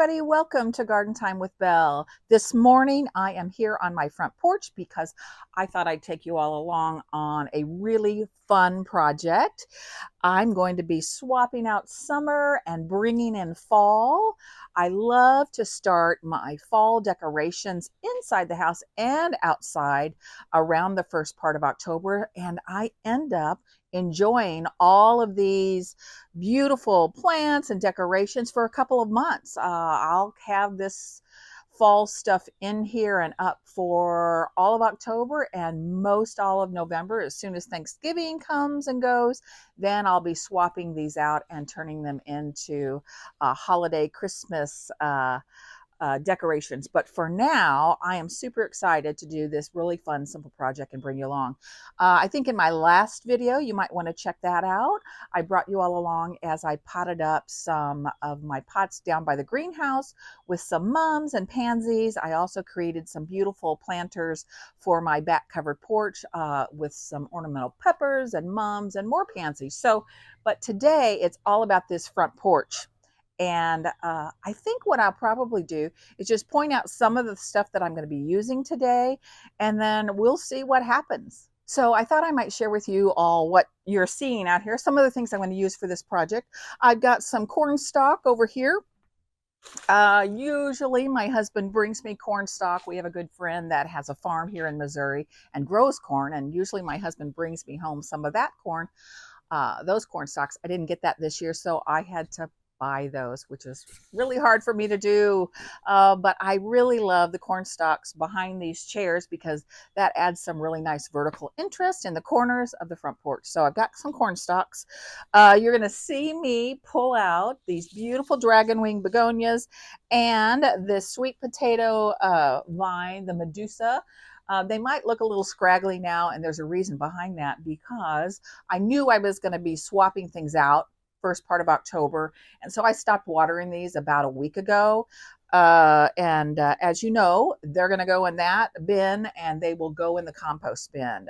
everybody, welcome to Garden Time with Belle. This morning I am here on my front porch because I thought I'd take you all along on a really fun project. I'm going to be swapping out summer and bringing in fall. I love to start my fall decorations inside the house and outside around the first part of October, and I end up enjoying all of these beautiful plants and decorations for a couple of months. I'll have this fall stuff in here and up for all of October and most all of November. As soon as Thanksgiving comes and goes, then I'll be swapping these out and turning them into holiday Christmas decorations. But for now, I am super excited to do this really fun, simple project and bring you along. I think in my last video, you might want to check that out. I brought you all along as I potted up some of my pots down by the greenhouse with some mums and pansies. I also created some beautiful planters for my back covered porch with some ornamental peppers and mums and more pansies. But today it's all about this front porch. And I think what I'll probably do is just point out some of the stuff that I'm going to be using today, and then we'll see what happens. So I thought I might share with you all what you're seeing out here, some of the things I'm going to use for this project. I've got some corn stalk over here. Usually my husband brings me corn stalk. We have a good friend that has a farm here in Missouri and grows corn, and usually my husband brings me home some of that corn, those corn stalks. I didn't get that this year, so I had to buy those, which is really hard for me to do. But I really love the corn stalks behind these chairs because that adds some really nice vertical interest in the corners of the front porch. So I've got some corn stalks. You're going to see me pull out these beautiful dragon wing begonias and this sweet potato vine, the Medusa. They might look a little scraggly now, and there's a reason behind that, because I knew I was going to be swapping things out first part of October. And so I stopped watering these about a week ago. As you know, they're going to go in that bin and they will go in the compost bin.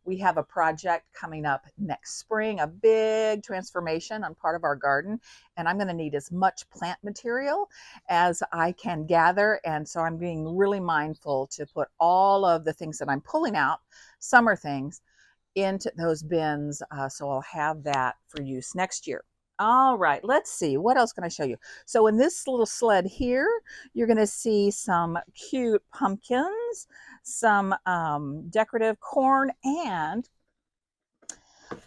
We have a project coming up next spring, a big transformation on part of our garden, and I'm going to need as much plant material as I can gather. And so I'm being really mindful to put all of the things that I'm pulling out, summer things, into those bins, so I'll have that for use next year. All right, let's see, what else can I show you? So in this little sled here, you're going to see some cute pumpkins, some decorative corn, and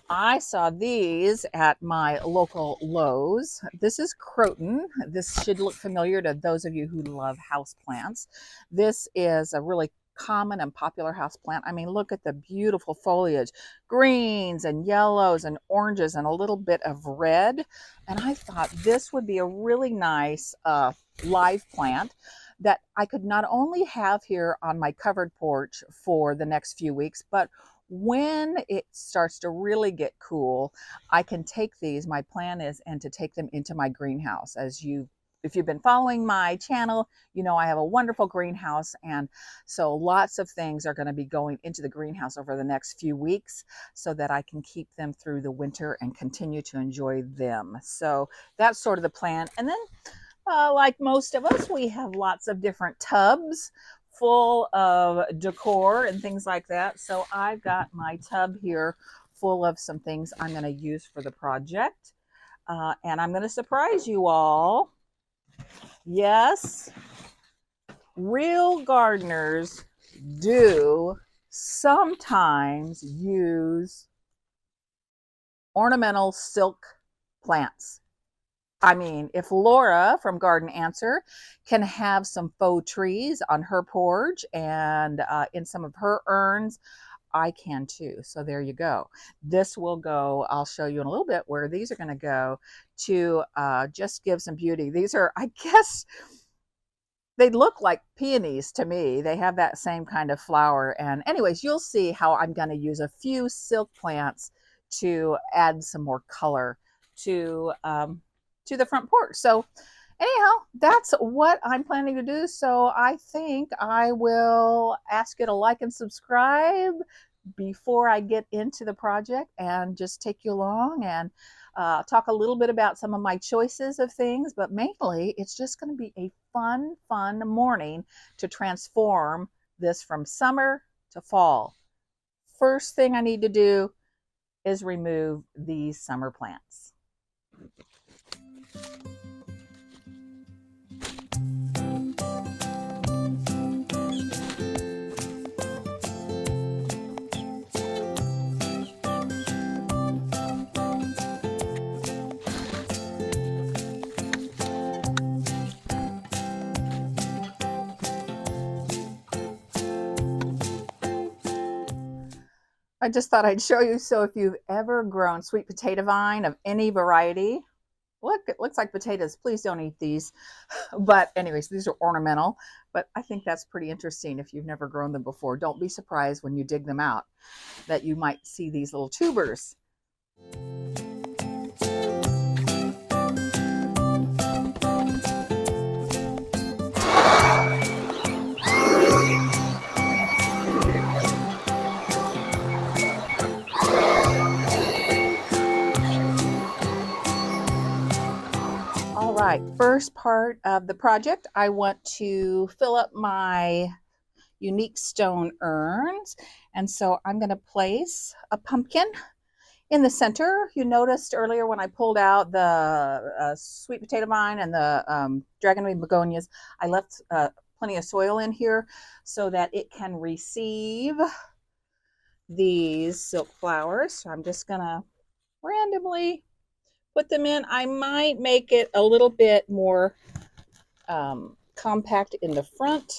I saw these at my local Lowe's. This is croton. This should look familiar to those of you who love houseplants. This is a really common and popular house plant. I mean, look at the beautiful foliage, greens and yellows and oranges and a little bit of red. And I thought this would be a really nice live plant that I could not only have here on my covered porch for the next few weeks, but when it starts to really get cool, I can take these. My plan is to take them into my greenhouse. If you've been following my channel, you know I have a wonderful greenhouse, and so lots of things are going to be going into the greenhouse over the next few weeks so that I can keep them through the winter and continue to enjoy them. So that's sort of the plan. And then like most of us, we have lots of different tubs full of decor and things like that. So I've got my tub here full of some things I'm going to use for the project. And I'm going to surprise you all. Yes, real gardeners do sometimes use ornamental silk plants. I mean, if Laura from Garden Answer can have some faux trees on her porch and in some of her urns, I can too. So there you go. This will go, I'll show you in a little bit where these are going to go to just give some beauty. These are, I guess, they look like peonies to me. They have that same kind of flower. And anyways, you'll see how I'm going to use a few silk plants to add some more color to the front porch. So anyhow, that's what I'm planning to do. So I think I will ask you to like and subscribe before I get into the project and just take you along and talk a little bit about some of my choices of things, but mainly it's just going to be a fun morning to transform this from summer to fall. First thing I need to do is remove these summer plants. I just thought I'd show you. So if you've ever grown sweet potato vine of any variety, look, it looks like potatoes. Please don't eat these. But anyways, these are ornamental, but I think that's pretty interesting if you've never grown them before. Don't be surprised when you dig them out that you might see these little tubers. All right, first part of the project, I want to fill up my unique stone urns. And so I'm going to place a pumpkin in the center. You noticed earlier when I pulled out the sweet potato vine and the dragonweed begonias, I left plenty of soil in here so that it can receive these silk flowers. So I'm just going to randomly put them in. I might make it a little bit more compact in the front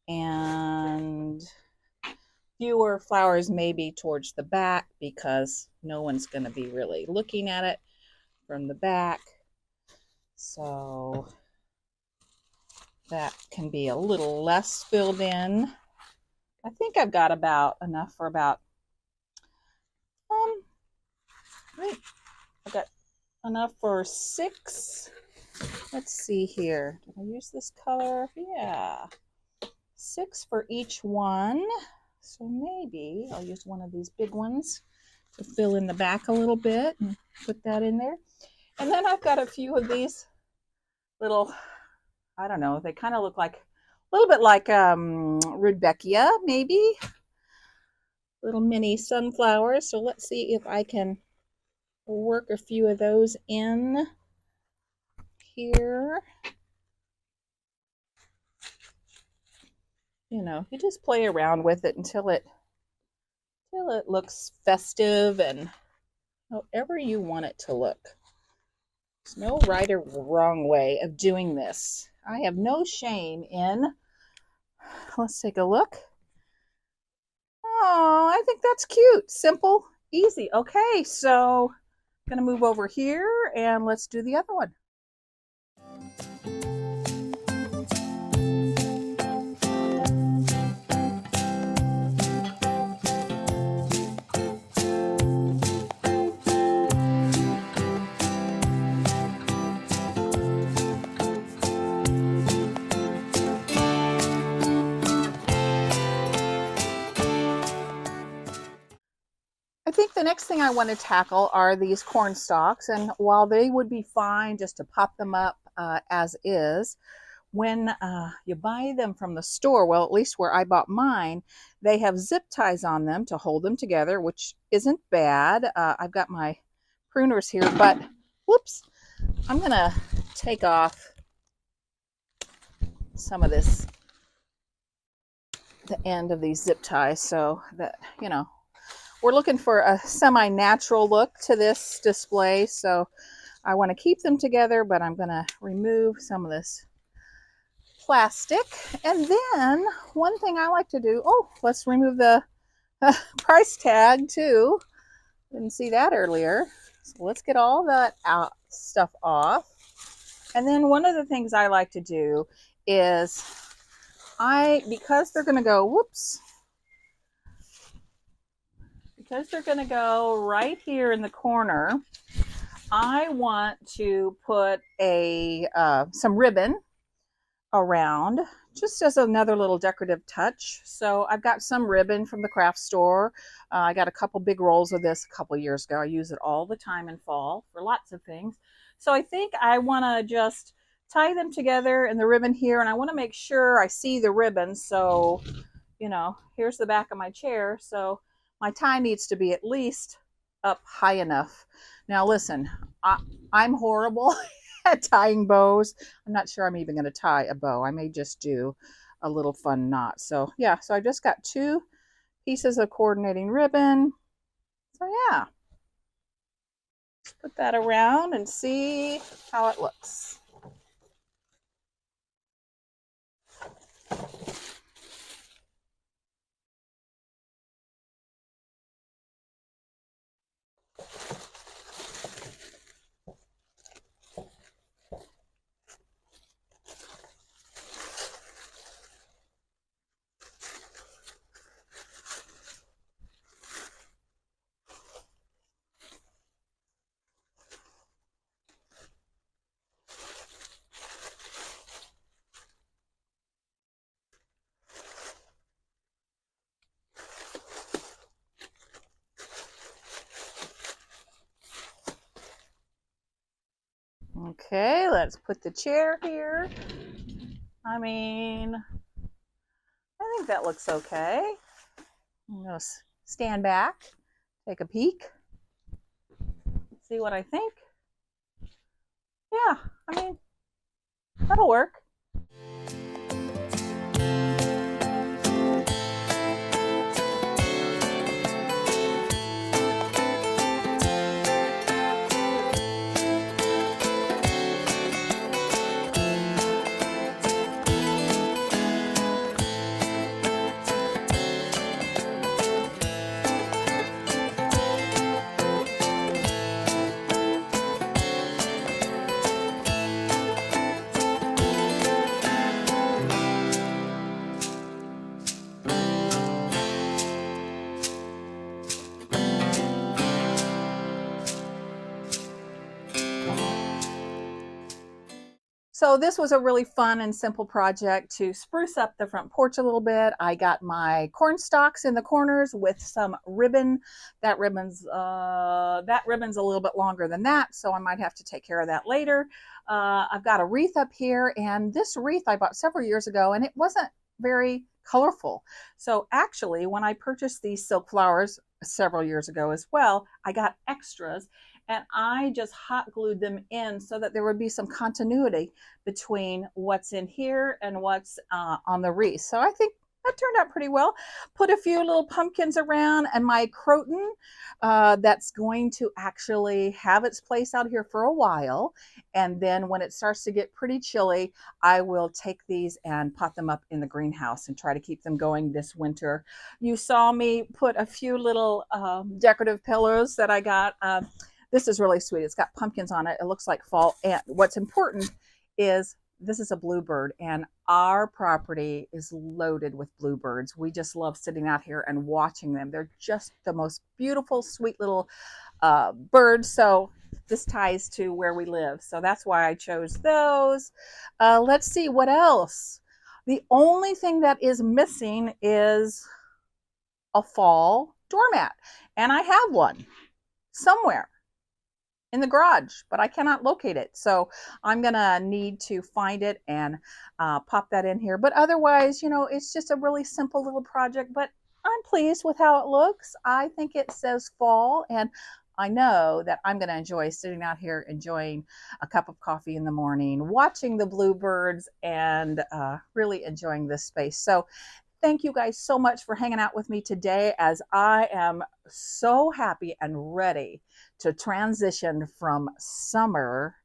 and fewer flowers maybe towards the back because no one's going to be really looking at it from the back. So that can be a little less filled in. I think I've got about enough for about I've got enough for 6. Let's see here. Did I use this color? Yeah. 6 for each one. So maybe I'll use one of these big ones to fill in the back a little bit and put that in there. And then I've got a few of these little, I don't know, they kind of look like, a little bit like Rudbeckia, maybe. Little mini sunflowers. So let's see if I can work a few of those in here. You know, you just play around with it until it looks festive and however you want it to look. There's no right or wrong way of doing this. I have no shame in, let's take a look. Oh, I think that's cute. Simple, easy. Okay, so I'm gonna move over here and let's do the other one. I think the next thing I want to tackle are these corn stalks, and while they would be fine just to pop them up as is, when you buy them from the store, well, at least where I bought mine, they have zip ties on them to hold them together, which isn't bad. I've got my pruners here, but whoops, I'm going to take off some of this, the end of these zip ties, so that, you know, we're looking for a semi-natural look to this display, so I want to keep them together, but I'm going to remove some of this plastic. And then one thing I like to do, oh, let's remove the price tag too. Didn't see that earlier. So let's get all that stuff off. And then one of the things I like to do is because they're going to go, whoops, because they're going to go right here in the corner, I want to put some ribbon around just as another little decorative touch. So I've got some ribbon from the craft store. I got a couple big rolls of this a couple years ago. I use it all the time in fall for lots of things. So I think I want to just tie them together in the ribbon here, and I want to make sure I see the ribbon. So, you know, here's the back of my chair. So my tie needs to be at least up high enough. Now listen, I'm horrible at tying bows. I'm not sure I'm even going to tie a bow. I may just do a little fun knot. So yeah, so I just got 2 pieces of coordinating ribbon. So yeah, let's put that around and see how it looks. Okay, let's put the chair here. I mean, I think that looks okay. I'm going to stand back, take a peek, see what I think. Yeah, I mean, that'll work. So this was a really fun and simple project to spruce up the front porch a little bit. I got my corn stalks in the corners with some ribbon. That ribbon's a little bit longer than that, so I might have to take care of that later. I've got a wreath up here, and this wreath I bought several years ago, and it wasn't very colorful. So actually, when I purchased these silk flowers several years ago as well, I got extras, and I just hot glued them in so that there would be some continuity between what's in here and what's on the wreath. So I think that turned out pretty well. Put a few little pumpkins around, and my croton that's going to actually have its place out here for a while. And then when it starts to get pretty chilly, I will take these and pot them up in the greenhouse and try to keep them going this winter. You saw me put a few little decorative pillows that I got. This is really sweet. It's got pumpkins on it. It looks like fall. And what's important is this is a bluebird, and our property is loaded with bluebirds. We just love sitting out here and watching them. They're just the most beautiful, sweet little birds. So this ties to where we live. So that's why I chose those. Let's see what else. The only thing that is missing is a fall doormat, and I have one somewhere in the garage, but I cannot locate it. So I'm gonna need to find it and pop that in here. But otherwise, you know, it's just a really simple little project, but I'm pleased with how it looks. I think it says fall, and I know that I'm gonna enjoy sitting out here enjoying a cup of coffee in the morning, watching the bluebirds, and really enjoying this space. So thank you guys so much for hanging out with me today, as I am so happy and ready to transition from summer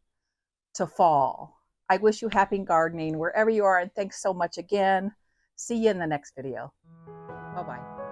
to fall. I wish you happy gardening wherever you are, and thanks so much again. See you in the next video. Bye-bye.